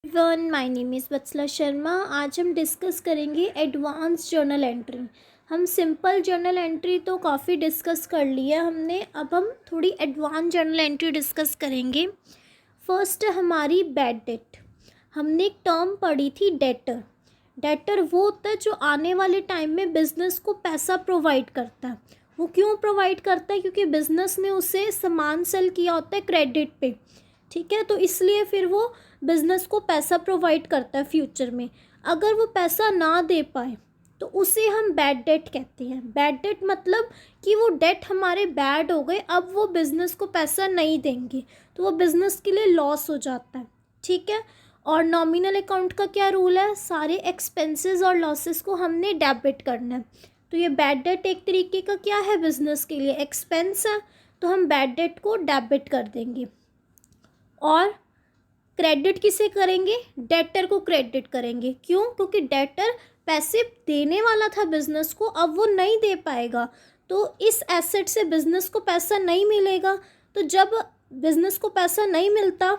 One my name is वत्सला शर्मा। आज हम discuss करेंगे एडवांस जर्नल एंट्री। हम सिंपल जर्नल एंट्री तो काफ़ी डिस्कस कर लिया हमने, अब हम थोड़ी एडवांस जर्नल एंट्री डिस्कस करेंगे। फर्स्ट हमारी बैड डेट। हमने एक टर्म पढ़ी थी डेटर। डेटर वो होता है जो आने वाले टाइम में बिज़नेस को पैसा प्रोवाइड करता है। वो क्यों प्रोवाइड करता है? क्योंकि बिज़नेस ने उसे सामान सेल किया होता है क्रेडिट पे, ठीक है, तो इसलिए फिर वो बिज़नेस को पैसा प्रोवाइड करता है फ्यूचर में। अगर वो पैसा ना दे पाए तो उसे हम बैड डेट कहते हैं। बैड डेट मतलब कि वो डेट हमारे बैड हो गए, अब वो बिज़नेस को पैसा नहीं देंगे, तो वो बिज़नेस के लिए लॉस हो जाता है, ठीक है। और नॉमिनल अकाउंट का क्या रूल है? सारे एक्सपेंसेस और लॉसेस को हमने डेबिट करना है। तो ये बैड डेट एक तरीके का क्या है? बिज़नेस के लिए एक्सपेंस है, तो हम बैड डेट को डेबिट कर देंगे। और क्रेडिट किसे करेंगे? डेटर को क्रेडिट करेंगे। क्यों? क्योंकि डेटर पैसे देने वाला था बिजनेस को, अब वो नहीं दे पाएगा, तो इस एसेट से बिजनेस को पैसा नहीं मिलेगा। तो जब बिजनेस को पैसा नहीं मिलता,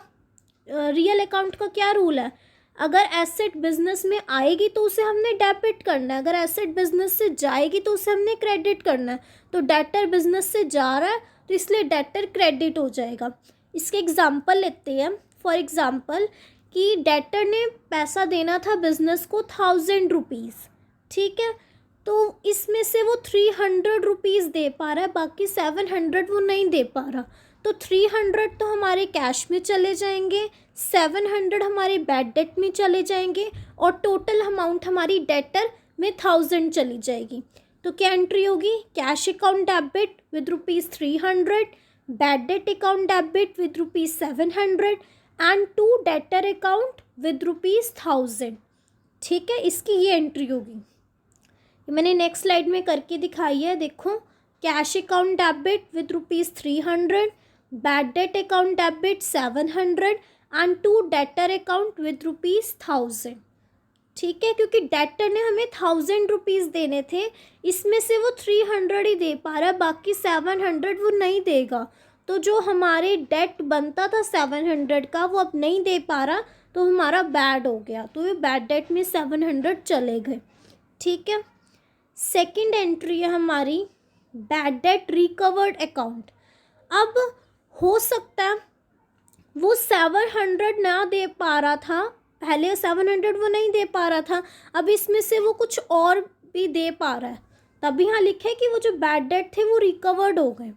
रियल अकाउंट का क्या रूल है? अगर एसेट बिजनेस में आएगी तो उसे हमने डेबिट करना है, अगर एसेट बिजनेस से जाएगी तो उसे हमने क्रेडिट करना है। तो डेटर बिजनेस से जा रहा है तो इसलिए डेटर क्रेडिट हो जाएगा। इसके एग्जाम्पल लेते हैं। फॉर एग्ज़ाम्पल कि डेटर ने पैसा देना था बिज़नेस को 1000 रुपीज़, ठीक है, तो इसमें से वो 300 रुपीज़ दे पा रहा है, बाकी 700 वो नहीं दे पा रहा। तो 300 तो हमारे कैश में चले जाएंगे, 700 हमारे बैड डेट में चले जाएंगे, और टोटल अमाउंट हमारी डेटर में 1000 चली जाएगी। तो क्या एंट्री होगी? Cash account debit with ₹300, bad debt account debit with ₹700 and to debtor account with ₹1000, ठीक है। इसकी ये एंट्री होगी। मैंने नेक्स्ट स्लाइड में करके दिखाई है, देखो। Cash account debit with ₹300, bad debt account debit 700 and to debtor account with ₹1000, ठीक है। क्योंकि डेटर ने हमें 1000 रुपीज़ देने थे, इसमें से वो 300 ही दे पा रहा है, बाकी 700 वो नहीं देगा। तो जो हमारे डेट बनता था 700 का वो अब नहीं दे पा रहा, तो हमारा बैड हो गया, तो ये बैड डेट में 700 चले गए, ठीक है। सेकंड एंट्री है हमारी बैड डेट रिकवर्ड अकाउंट। अब हो सकता है वो 700 ना दे पा रहा था, पहले 700 वो नहीं दे पा रहा था, अब इसमें से वो कुछ और भी दे पा रहा है, तभी यहाँ लिखे कि वो जो बैड डेट थे वो रिकवर्ड हो गए।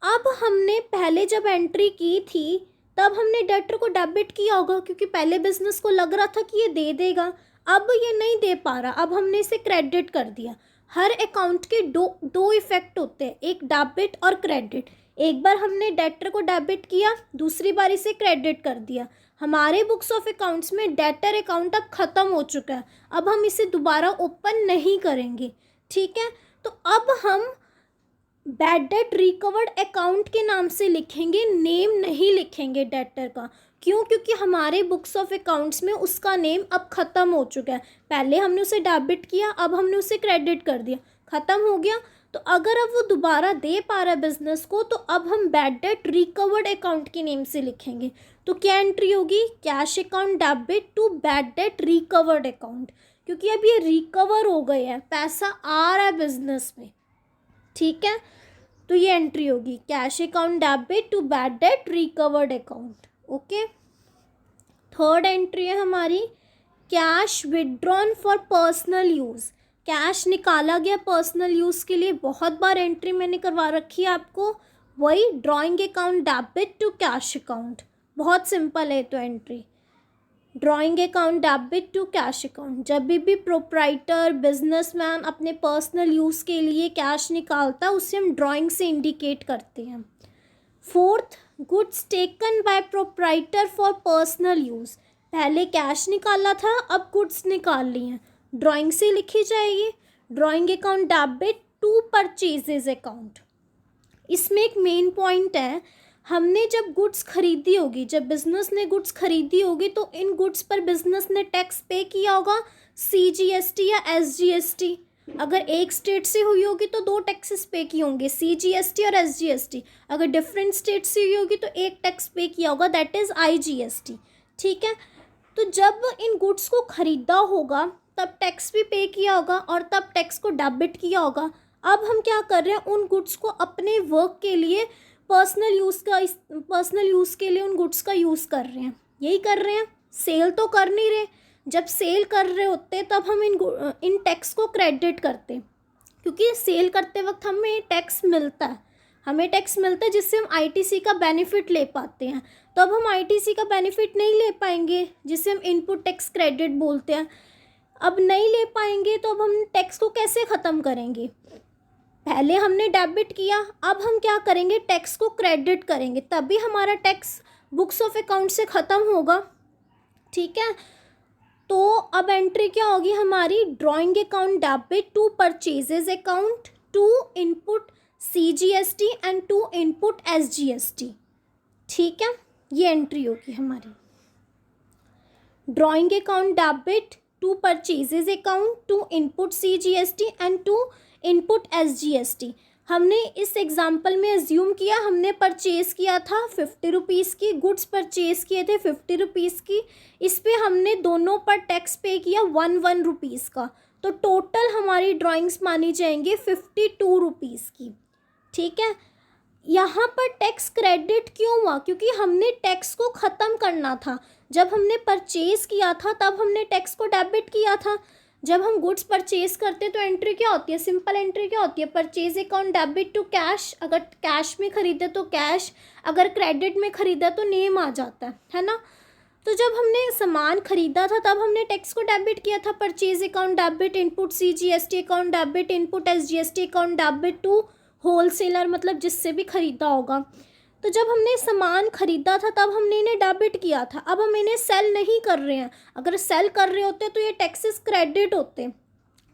अब हमने पहले जब एंट्री की थी तब हमने डेटर को डेबिट किया होगा, क्योंकि पहले बिजनेस को लग रहा था कि ये दे देगा, अब ये नहीं दे पा रहा, अब हमने इसे क्रेडिट कर दिया। हर अकाउंट के दो इफेक्ट होते हैं, एक डेबिट और क्रेडिट। एक बार हमने डेटर को डेबिट किया, दूसरी बार इसे क्रेडिट कर दिया। हमारे बुक्स ऑफ अकाउंट्स में डेटर अकाउंट अब ख़त्म हो चुका है, अब हम इसे दोबारा ओपन नहीं करेंगे, ठीक है। तो अब हम बैड डेट रिकवर्ड अकाउंट के नाम से लिखेंगे, नेम नहीं लिखेंगे डेटर का। क्यों? क्योंकि हमारे बुक्स ऑफ अकाउंट्स में उसका नेम अब ख़त्म हो चुका है। पहले हमने उसे डेबिट किया, अब हमने उसे क्रेडिट कर दिया, ख़त्म हो गया। तो अगर अब वो दोबारा दे पा रहा है बिजनेस को, तो अब हम बैड डेट रिकवर्ड अकाउंट के नेम से लिखेंगे। तो क्या एंट्री होगी? Cash account debit to bad debt recovered account, क्योंकि अब ये रिकवर हो गए हैं, पैसा आ रहा है बिजनेस में, ठीक है। तो ये एंट्री होगी cash account debit to bad debt recovered account, okay. Third entry है हमारी cash withdrawn for personal use. Cash निकाला गया पर्सनल यूज़ के लिए, बहुत बार एंट्री मैंने करवा रखी है आपको, वही drawing account debit to cash account. बहुत सिंपल है तो entry, drawing account debit to cash account. जब भी प्रोप्राइटर बिजनेसमैन अपने पर्सनल यूज़ के लिए कैश निकालता है, उसे हम ड्राइंग से इंडिकेट करते हैं। Fourth, goods taken by proprietor for personal use. पहले कैश निकाला था, अब गुड्स निकाल ली हैं, ड्राइंग से लिखी जाएगी। Drawing account debit to purchases account. इसमें एक मेन पॉइंट है, हमने जब गुड्स खरीदी होगी, जब बिज़नेस ने गुड्स खरीदी होगी, तो इन गुड्स पर बिज़नेस ने टैक्स पे किया होगा, CGST या SGST। अगर एक स्टेट से हुई होगी तो दो टैक्सेस पे किए होंगे, CGST और SGST। अगर डिफरेंट स्टेट से हुई होगी तो एक टैक्स पे किया होगा, दैट इज़ IGST, ठीक है। तो जब इन गुड्स को ख़रीदा होगा तब टैक्स भी पे किया होगा और तब टैक्स को डेबिट किया होगा। अब हम क्या कर रहे हैं, उन गुड्स को अपने वर्क के लिए पर्सनल यूज़ के लिए उन गुड्स का यूज़ कर रहे हैं। यही कर रहे हैं, सेल तो कर नहीं रहे। जब सेल कर रहे होते तब हम इन टैक्स को क्रेडिट करते, क्योंकि सेल करते वक्त हमें टैक्स मिलता है जिससे हम आईटीसी का बेनिफिट ले पाते हैं। तो अब हम आईटीसी का बेनिफिट नहीं ले पाएंगे, जिसे हम इनपुट टैक्स क्रेडिट बोलते हैं। अब नहीं ले पाएंगे तो अब हम टैक्स को कैसे ख़त्म करेंगे? पहले हमने डेबिट किया, अब हम क्या करेंगे, टैक्स को क्रेडिट करेंगे, तभी हमारा टैक्स बुक्स ऑफ अकाउंट से ख़त्म होगा। ठीक है, तो अब एंट्री क्या होगी हमारी, drawing account debit to purchases account to input CGST and to input SGST। ठीक है, ये एंट्री होगी हमारी, drawing account debit to purchases account to input CGST and to input SGST। हमने इस एग्जाम्पल में एज्यूम किया, हमने परचेज़ किया था 50 रुपीज़ की, गुड्स परचेज़ किए थे 50 रुपीज़ की, इस पे हमने दोनों पर टैक्स पे किया 1 रुपीज़ का, तो टोटल हमारी ड्राइंग्स मानी जाएंगी 52 रुपीज़ की। ठीक है, यहाँ पर टैक्स क्रेडिट क्यों हुआ, क्योंकि हमने टैक्स को ख़त्म करना था। जब हमने परचेज़ किया था तब हमने टैक्स को डेबिट किया था। जब हम गुड्स परचेज़ करते तो एंट्री क्या होती है, सिंपल एंट्री क्या होती है, purchase account debit to cash. अगर कैश में ख़रीदे तो कैश, अगर क्रेडिट में ख़रीदा तो नेम आ जाता है ना। तो जब हमने सामान ख़रीदा था तब हमने टैक्स को डेबिट किया था, purchase account debit input CGST account debit input SGST account debit to wholesaler, मतलब जिससे भी ख़रीदा होगा। तो जब हमने सामान ख़रीदा था तब हमने इन्हें डेबिट किया था। अब हम इन्हें सेल नहीं कर रहे हैं, अगर सेल कर रहे होते तो ये टैक्सेस क्रेडिट होते।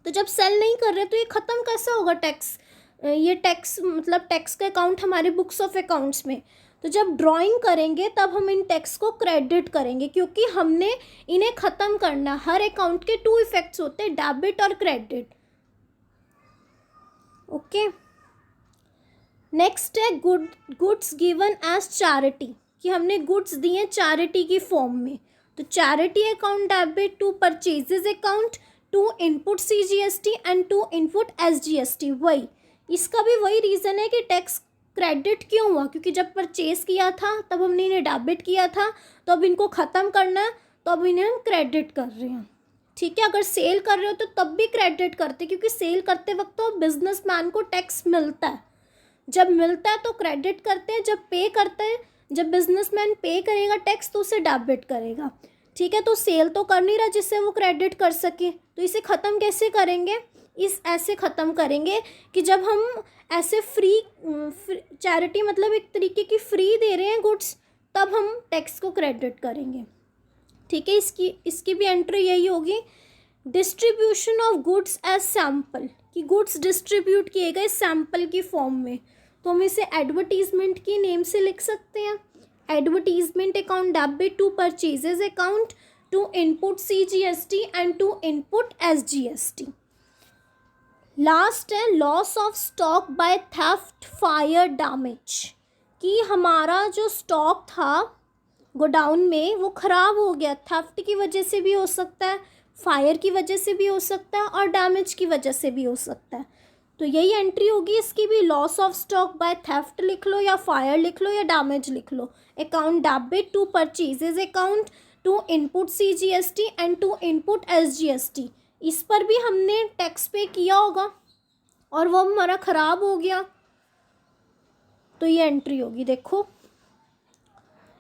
तो जब सेल नहीं कर रहे तो ये ख़त्म कैसे होगा टैक्स, ये टैक्स मतलब टैक्स का अकाउंट हमारे बुक्स ऑफ अकाउंट्स में। तो जब ड्राइंग करेंगे तब हम इन टैक्स को क्रेडिट करेंगे, क्योंकि हमने इन्हें ख़त्म करना। हर अकाउंट के 2 इफ़ेक्ट्स होते हैं, डेबिट और क्रेडिट। ओके, नेक्स्ट है गुड्स गिवन एज चैरिटी, कि हमने गुड्स दिए चैरिटी की फॉर्म में। तो charity account debit to purchases account to input CGST and to input SGST। वही, इसका भी वही रीज़न है कि टैक्स क्रेडिट क्यों हुआ, क्योंकि जब परचेज़ किया था तब हमने इन्हें डेबिट किया था, तो अब इनको ख़त्म करना है तो अब इन्हें हम क्रेडिट कर रहे हैं। ठीक है, अगर सेल कर रहे हो तो तब भी क्रेडिट करते, क्योंकि सेल करते वक्त तो बिजनेसमैन को टैक्स मिलता है। जब मिलता है तो क्रेडिट करते हैं, जब पे करते हैं, जब बिजनेसमैन पे करेगा टैक्स तो उसे डेबिट करेगा। ठीक है, तो सेल तो कर नहीं रहा जिससे वो क्रेडिट कर सके, तो इसे ख़त्म कैसे करेंगे, ऐसे ख़त्म करेंगे कि जब हम ऐसे फ्री चैरिटी मतलब एक तरीके की फ्री दे रहे हैं गुड्स, तब हम टैक्स को क्रेडिट करेंगे। ठीक है, इसकी भी एंट्री यही होगी, distribution of goods as sample, कि गुड्स डिस्ट्रीब्यूट किए गए सैम्पल की फॉर्म में। तो हम इसे एडवर्टीजमेंट की नेम से लिख सकते हैं, advertisement account debit to purchases account to input CGST and to input SGST। Last है loss of stock by theft fire damage, कि हमारा जो स्टॉक था गोडाउन में वो ख़राब हो गया, थेफ्ट की वजह से भी हो सकता है, फायर की वजह से भी हो सकता है और डैमेज की वजह से भी हो सकता है। तो यही एंट्री होगी इसकी भी, loss of stock by theft लिख लो या फायर लिख लो या डैमेज लिख लो। Account debit to purchases account to input CGST and to input SGST। इस पर भी हमने टैक्स पे किया होगा और वो हमारा ख़राब हो गया, तो ये एंट्री होगी। देखो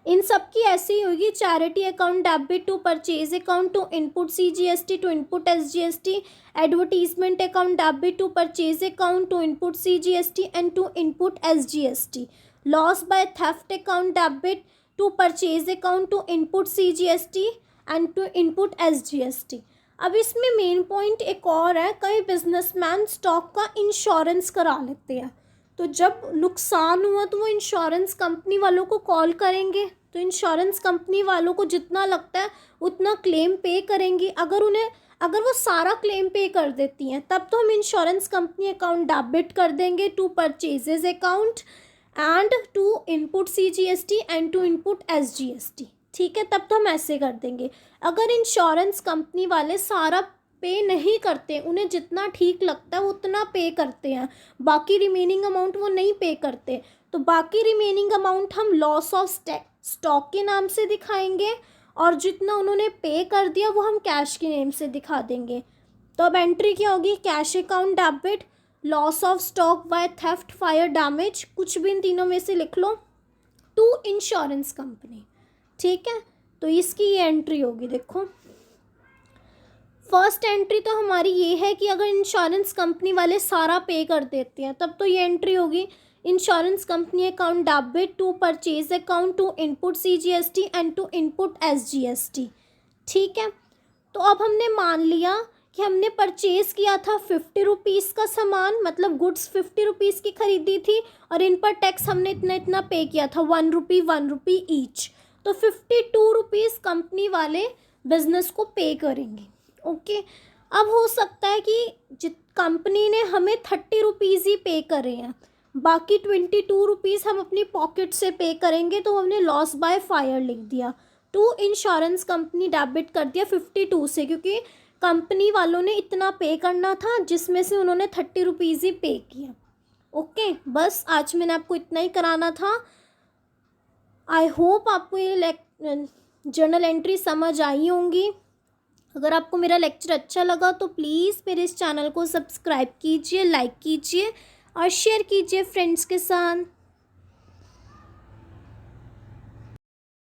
इन सब की ऐसी ही होगी, charity account debit to purchase account to input CGST to input SGST, advertisement account debit to purchase account to input CGST and to input SGST, loss by theft account debit to purchase account to input CGST and to input SGST। अब इसमें main point एक और है, कई businessman stock का insurance करा लेते हैं, तो जब नुकसान हुआ तो वो इंश्योरेंस कंपनी वालों को कॉल करेंगे, तो इंश्योरेंस कंपनी वालों को जितना लगता है उतना क्लेम पे करेंगी। अगर वो सारा क्लेम पे कर देती हैं तब तो हम इंश्योरेंस कंपनी अकाउंट डेबिट कर देंगे to purchases account and to input CGST and to input SGST। ठीक है, तब तो हम ऐसे कर देंगे। अगर इंश्योरेंस कंपनी वाले सारा पे नहीं करते, उन्हें जितना ठीक लगता है वो उतना पे करते हैं, बाकी रिमेनिंग अमाउंट वो नहीं पे करते, तो बाकी रिमेनिंग अमाउंट हम लॉस ऑफ स्टॉक के नाम से दिखाएंगे, और जितना उन्होंने पे कर दिया वो हम कैश के नेम से दिखा देंगे। तो अब एंट्री क्या होगी, cash account debit, loss of stock by theft, fire, damage, कुछ भी इन तीनों में से लिख लो, टू इंश्योरेंस कंपनी। ठीक है, तो इसकी ये एंट्री होगी। देखो फर्स्ट एंट्री तो हमारी ये है कि अगर इंश्योरेंस कंपनी वाले सारा पे कर देते हैं तब तो ये एंट्री होगी, insurance company account debit to purchase account to input CGST and to input SGST। ठीक है, तो अब हमने मान लिया कि हमने परचेज़ किया था 50 रुपीज़ का सामान, मतलब गुड्स 50 रुपीज़ की खरीदी थी, और इन पर टैक्स हमने इतना इतना पे किया था, 1 रुपी ईच, तो 52 रुपीज़ कंपनी वाले बिजनेस को पे करेंगे। ओके, अब हो सकता है कि जित कंपनी ने हमें 30 रुपीज़ ही पे करे हैं, बाकी 22 रुपीज़ हम अपनी पॉकेट से पे करेंगे, तो हमने लॉस बाय फायर लिख दिया, टू इंश्योरेंस कंपनी डेबिट कर दिया 52 से, क्योंकि कंपनी वालों ने इतना पे करना था जिसमें से उन्होंने 30 रुपीज़ ही पे किया। ओके, बस आज मैंने आपको इतना ही कराना था। आई होप आपको ये जर्नल एंट्री समझ आई होंगी। अगर आपको मेरा लेक्चर अच्छा लगा तो प्लीज़ मेरे इस चैनल को सब्सक्राइब कीजिए, लाइक कीजिए और शेयर कीजिए फ्रेंड्स के साथ।